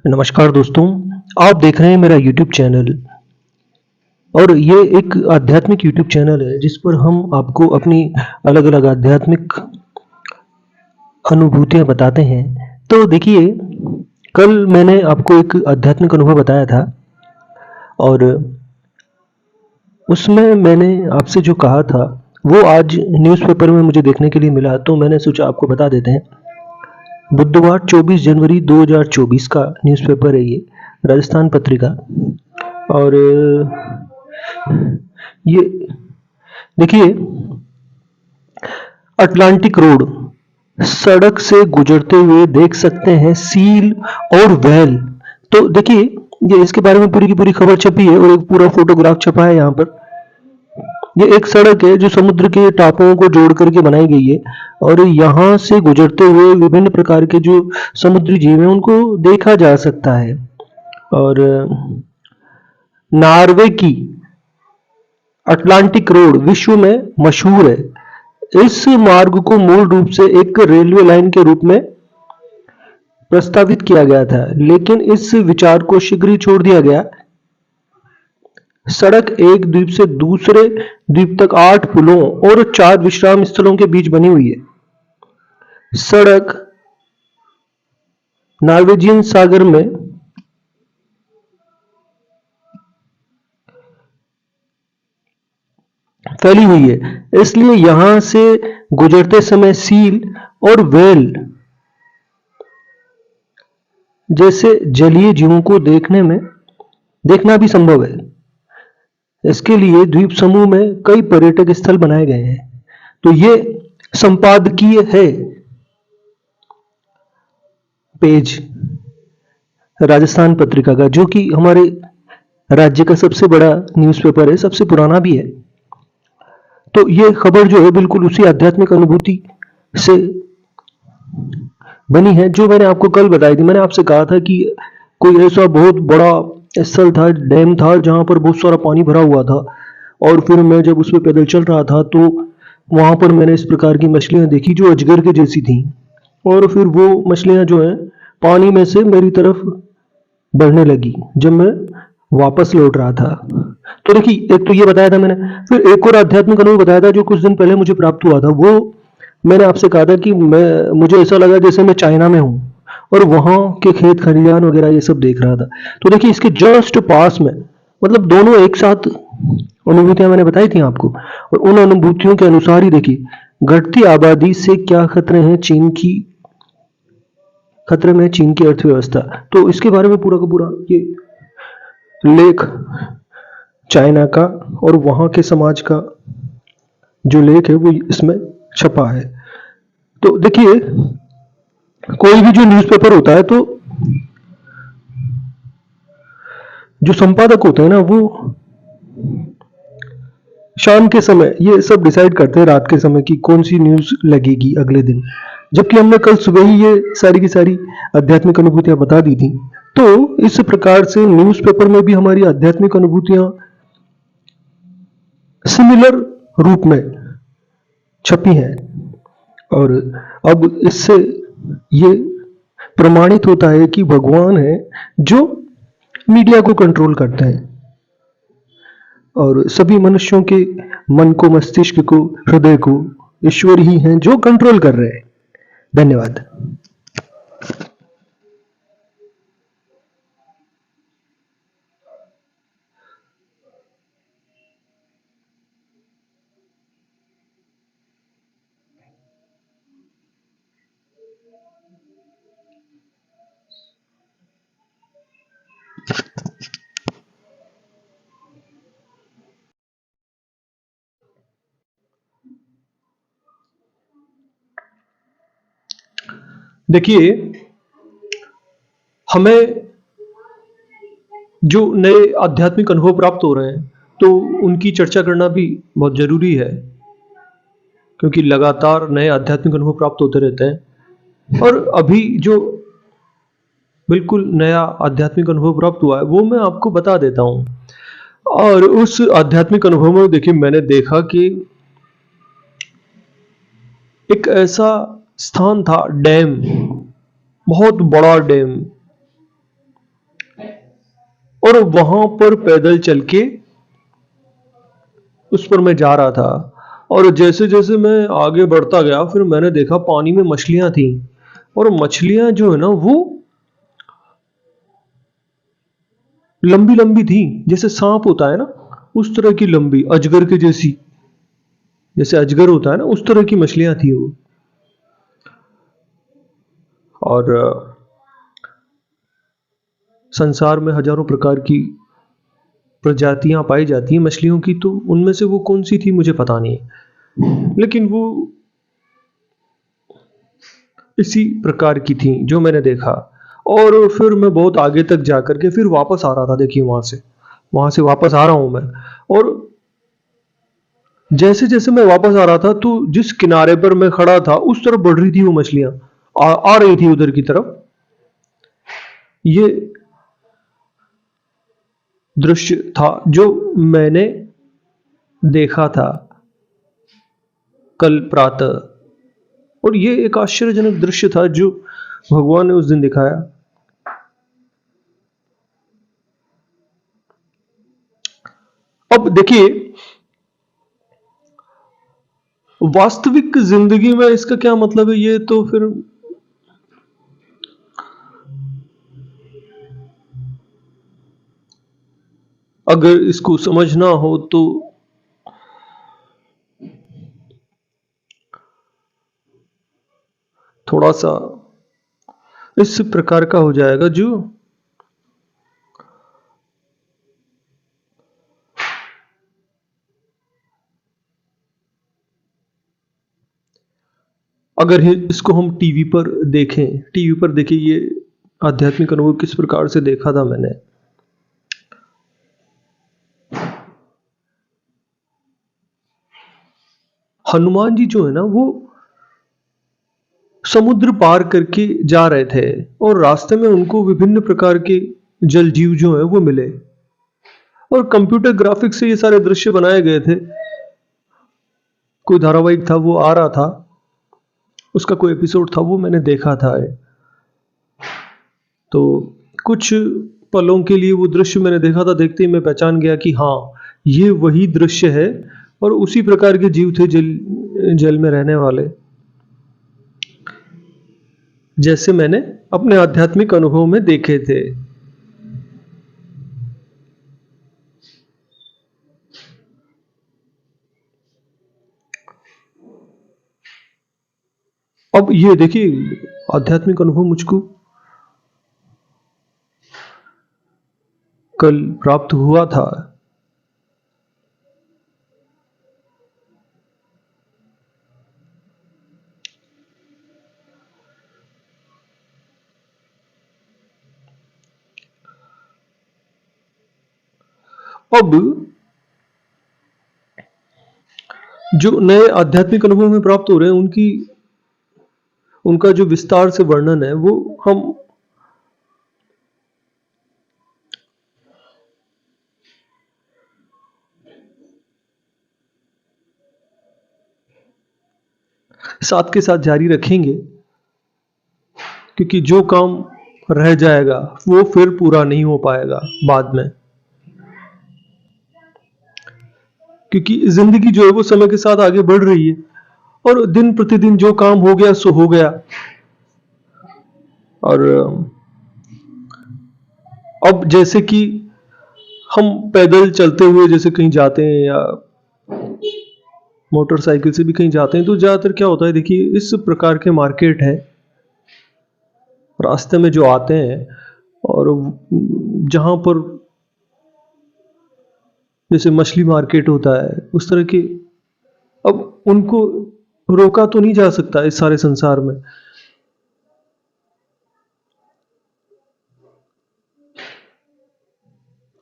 नमस्कार दोस्तों, आप देख रहे हैं मेरा यूट्यूब चैनल और ये एक आध्यात्मिक यूट्यूब चैनल है जिस पर हम आपको अपनी अलग-अलग आध्यात्मिक अनुभूतियाँ बताते हैं। तो देखिए, कल मैंने आपको एक आध्यात्मिक अनुभव बताया था और उसमें मैंने आपसे जो कहा था, वो आज न्यूज़पेपर में मुझे देखने के लिए मिला, तो मैंने सोचा आपको बता देते हैं। बुधवार 24 जनवरी 2024 का न्यूज़पेपर है ये, राजस्थान पत्रिका। और ये देखिए, अटलांटिक रोड सड़क से गुजरते हुए देख सकते हैं सील और व्हेल। तो देखिए, ये इसके बारे में पूरी की पूरी खबर छपी है और एक पूरा फोटोग्राफ छपा है यहाँ पर। ये एक सड़क है जो समुद्र के टापुओं को जोड़ करके बनाई गई है और यहाँ से गुजरते हुए विभिन्न प्रकार के जो समुद्री जीव हैं उनको देखा जा सकता है। और नॉर्वे की अटलांटिक रोड विश्व में मशहूर है। इस मार्ग को मूल रूप से एक रेलवे लाइन के रूप में प्रस्तावित किया गया था, लेकिन इस विचार को शीघ्र ही छोड़ दिया गया। सड़क एक द्वीप से दूसरे द्वीप तक 8 पुलों और 4 विश्राम स्थलों के बीच बनी हुई है। सड़क नॉर्वेजियन सागर में फैली हुई है, इसलिए यहां से गुजरते समय सील और व्हेल जैसे जलीय जीवों को देखना भी संभव है। इसके लिए द्वीप समूह में कई पर्यटक स्थल बनाए गए हैं। तो ये संपादकीय है पेज राजस्थान पत्रिका का, जो कि हमारे राज्य का सबसे बड़ा न्यूज़पेपर है, सबसे पुराना भी है। तो ये खबर जो है बिल्कुल उसी आध्यात्मिक अनुभूति से बनी है जो मैंने आपको कल बताई थी। मैंने आपसे कहा था कि कोई ऐसा बहुत बड़ा स्थल था, डैम था, जहाँ पर बहुत सारा पानी भरा हुआ था और फिर मैं जब उस पे पैदल चल रहा था तो वहाँ पर मैंने इस प्रकार की मछलियाँ देखी जो अजगर के जैसी थी और फिर वो मछलियाँ जो हैं पानी में से मेरी तरफ बढ़ने लगी जब मैं वापस लौट रहा था। तो देखिए, एक तो ये बताया था मैंने, फिर एक और आध्यात्मिक अनुभव बताया था जो कुछ दिन पहले मुझे प्राप्त हुआ था। वो मैंने आपसे कहा था कि मुझे ऐसा लगा जैसे मैं चाइना में हूँ और वहाँ के खेत खलिहान वगैरह ये सब देख रहा था। तो देखिए, इसके जस्ट पास में, मतलब दोनों एक साथ अनुभूतियां मैंने बताई थी आपको और उन अनुभूतियों के अनुसार ही देखिए, घटती आबादी से क्या खतरे में चीन की अर्थव्यवस्था। तो इसके बारे में पूरा का पूरा ये लेख चाइना का और वहां के समाज का जो लेख है वो इसमें छपा है। तो देखिए, कोई भी जो न्यूज़पेपर होता है तो जो संपादक होते हैं ना, वो शाम के समय ये सब डिसाइड करते हैं, रात के समय की कौन सी न्यूज़ लगेगी अगले दिन। जबकि हमने कल सुबह ही ये सारी की सारी आध्यात्मिक अनुभूतियां बता दी थी। तो इस प्रकार से न्यूज़पेपर में भी हमारी आध्यात्मिक अनुभूतियां सिमिलर रूप में छपी हैं और अब इससे ये प्रमाणित होता है कि भगवान है जो मीडिया को कंट्रोल करते हैं और सभी मनुष्यों के मन को, मस्तिष्क को, हृदय को ईश्वर ही हैं जो कंट्रोल कर रहे हैं। धन्यवाद। देखिए, हमें जो नए आध्यात्मिक अनुभव प्राप्त हो रहे हैं तो उनकी चर्चा करना भी बहुत जरूरी है, क्योंकि लगातार नए आध्यात्मिक अनुभव प्राप्त होते रहते हैं। और अभी जो बिल्कुल नया आध्यात्मिक अनुभव प्राप्त हुआ है वो मैं आपको बता देता हूँ। और उस आध्यात्मिक अनुभव में देखिए, मैंने देखा कि एक ऐसा स्थान था, डैम, बहुत बड़ा डैम, और वहां पर पैदल चल के उस पर मैं जा रहा था। और जैसे जैसे मैं आगे बढ़ता गया फिर मैंने देखा पानी में मछलियां थी। और मछलियां जो है ना वो लंबी लंबी थी, जैसे सांप होता है ना उस तरह की लंबी, अजगर के जैसी, जैसे अजगर होता है ना उस तरह की मछलियां थी वो। और संसार में हजारों प्रकार की प्रजातियां पाई जाती हैं मछलियों की, तो उनमें से वो कौन सी थी मुझे पता नहीं, लेकिन वो इसी प्रकार की थी जो मैंने देखा। और फिर मैं बहुत आगे तक जाकर के फिर वापस आ रहा था, देखिए वहां से वापस आ रहा हूं मैं। और जैसे जैसे मैं वापस आ रहा था तो जिस किनारे पर मैं खड़ा था उस तरफ बढ़ रही थी वो मछलियां, आ रही थी उधर की तरफ। ये दृश्य था जो मैंने देखा था कल प्रातः। और ये एक आश्चर्यजनक दृश्य था जो भगवान ने उस दिन दिखाया। अब देखिए, वास्तविक जिंदगी में इसका क्या मतलब है, ये तो फिर अगर इसको समझना हो तो थोड़ा सा इस प्रकार का हो जाएगा जो अगर इसको हम टीवी पर देखें, टीवी पर देखिए ये आध्यात्मिक अनुभव किस प्रकार से देखा था मैंने। हनुमान जी जो है ना वो समुद्र पार करके जा रहे थे और रास्ते में उनको विभिन्न प्रकार के जल जीव जो है वो मिले। और कंप्यूटर ग्राफिक्स से ये सारे दृश्य बनाए गए थे। कोई धारावाहिक था वो आ रहा था, उसका कोई एपिसोड था वो मैंने देखा था। तो कुछ पलों के लिए वो दृश्य मैंने देखा था, देखते ही मैं पहचान गया कि हाँ ये वही दृश्य है। और उसी प्रकार के जीव थे जल जल में रहने वाले, जैसे मैंने अपने आध्यात्मिक अनुभव में देखे थे। अब ये देखिए आध्यात्मिक अनुभव मुझको कल प्राप्त हुआ था। अब जो नए आध्यात्मिक अनुभव में प्राप्त हो रहे हैं उनकी उनका जो विस्तार से वर्णन है वो हम साथ के साथ जारी रखेंगे, क्योंकि जो काम रह जाएगा वो फिर पूरा नहीं हो पाएगा बाद में। क्योंकि जिंदगी जो है वो समय के साथ आगे बढ़ रही है और दिन प्रतिदिन जो काम हो गया सो हो गया। और अब जैसे कि हम पैदल चलते हुए जैसे कहीं जाते हैं या मोटरसाइकिल से भी कहीं जाते हैं तो ज़्यादातर क्या होता है, देखिए इस प्रकार के मार्केट है रास्ते में जो आते हैं और जहाँ पर जैसे मछली मार्केट होता है उस तरह के, अब उनको रोका तो नहीं जा सकता इस सारे संसार में।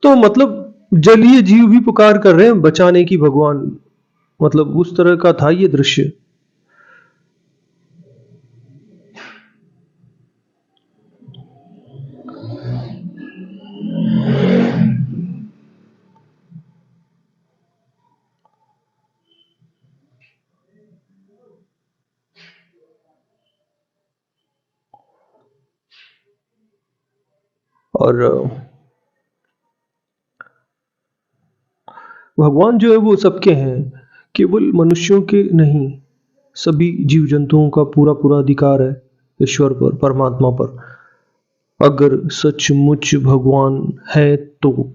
तो मतलब जलीय जीव भी पुकार कर रहे हैं बचाने की भगवान, मतलब उस तरह का था ये दृश्य। और भगवान जो है वो सबके हैं, केवल मनुष्यों के नहीं। सभी जीव जंतुओं का पूरा पूरा अधिकार है ईश्वर पर, परमात्मा पर। अगर सचमुच भगवान है तो,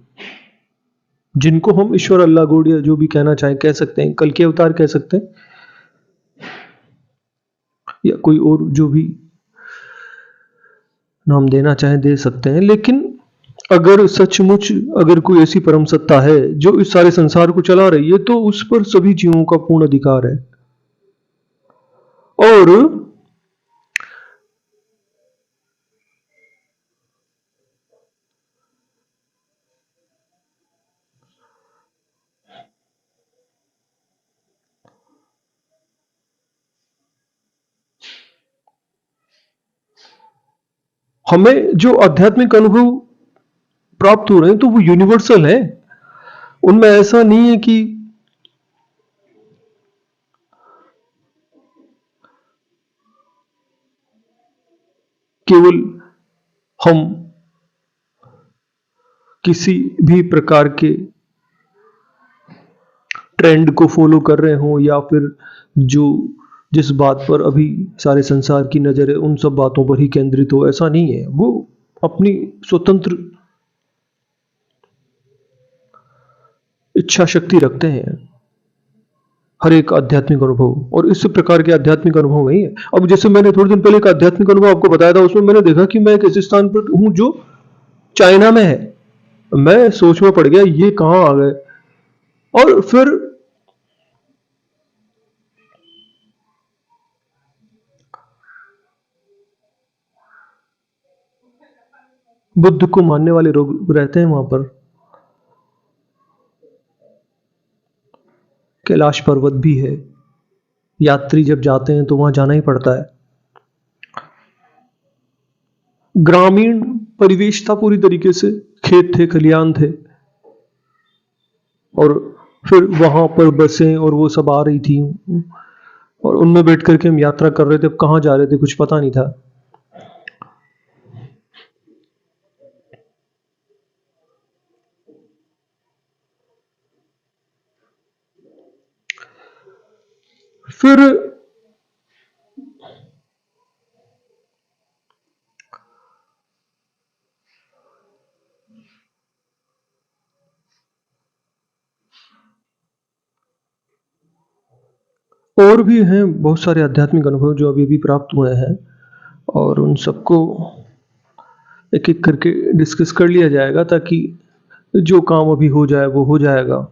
जिनको हम ईश्वर, अल्लाह, गॉड या जो भी कहना चाहें कह सकते हैं, कल के अवतार कह सकते हैं, या कोई और जो भी नाम देना चाहें दे सकते हैं। लेकिन अगर सचमुच अगर कोई ऐसी परम सत्ता है जो इस सारे संसार को चला रही है, तो उस पर सभी जीवों का पूर्ण अधिकार है। और हमें जो आध्यात्मिक अनुभव प्राप्त हो रहे हैं तो वो यूनिवर्सल है। उनमें ऐसा नहीं है कि केवल हम किसी भी प्रकार के ट्रेंड को फॉलो कर रहे हों, या फिर जो जिस बात पर अभी सारे संसार की नज़र है उन सब बातों पर ही केंद्रित हो, ऐसा नहीं है। वो अपनी स्वतंत्र इच्छा शक्ति रखते हैं हर एक आध्यात्मिक अनुभव, और इस प्रकार के आध्यात्मिक अनुभव नहीं है। अब जैसे मैंने थोड़े दिन पहले एक आध्यात्मिक अनुभव आपको बताया था, उसमें मैंने देखा कि मैं एक ऐसे स्थान पर हूँ जो चाइना में है। मैं सोच में पड़ गया ये कहाँ आ गए। और फिर बुद्ध को मानने वाले लोग रहते हैं वहां पर। कैलाश पर्वत भी है, यात्री जब जाते हैं तो वहां जाना ही पड़ता है। ग्रामीण परिवेश था पूरी तरीके से, खेत थे, खलियान थे, और फिर वहां पर बसें और वो सब आ रही थी, और उनमें बैठ करके हम यात्रा कर रहे थे। अब कहाँ जा रहे थे कुछ पता नहीं था। फिर और भी हैं बहुत सारे आध्यात्मिक अनुभव जो अभी भी प्राप्त हुए हैं, और उन सबको एक एक करके डिस्कस कर लिया जाएगा, ताकि जो काम अभी हो जाए वो हो जाएगा।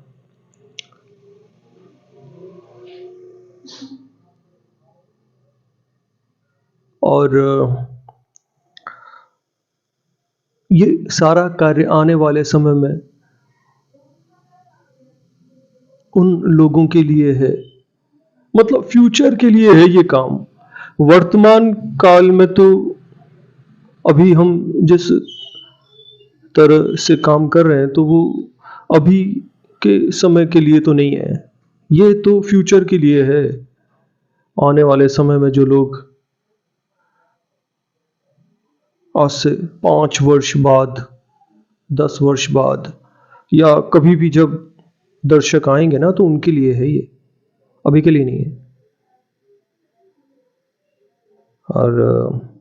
और ये सारा कार्य आने वाले समय में उन लोगों के लिए है, मतलब फ्यूचर के लिए है ये काम। वर्तमान काल में तो अभी हम जिस तरह से काम कर रहे हैं तो वो अभी के समय के लिए तो नहीं है, ये तो फ्यूचर के लिए है। आने वाले समय में जो लोग आज से 5 वर्ष बाद, 10 वर्ष बाद, या कभी भी जब दर्शक आएंगे ना, तो उनके लिए है ये, अभी के लिए नहीं है। और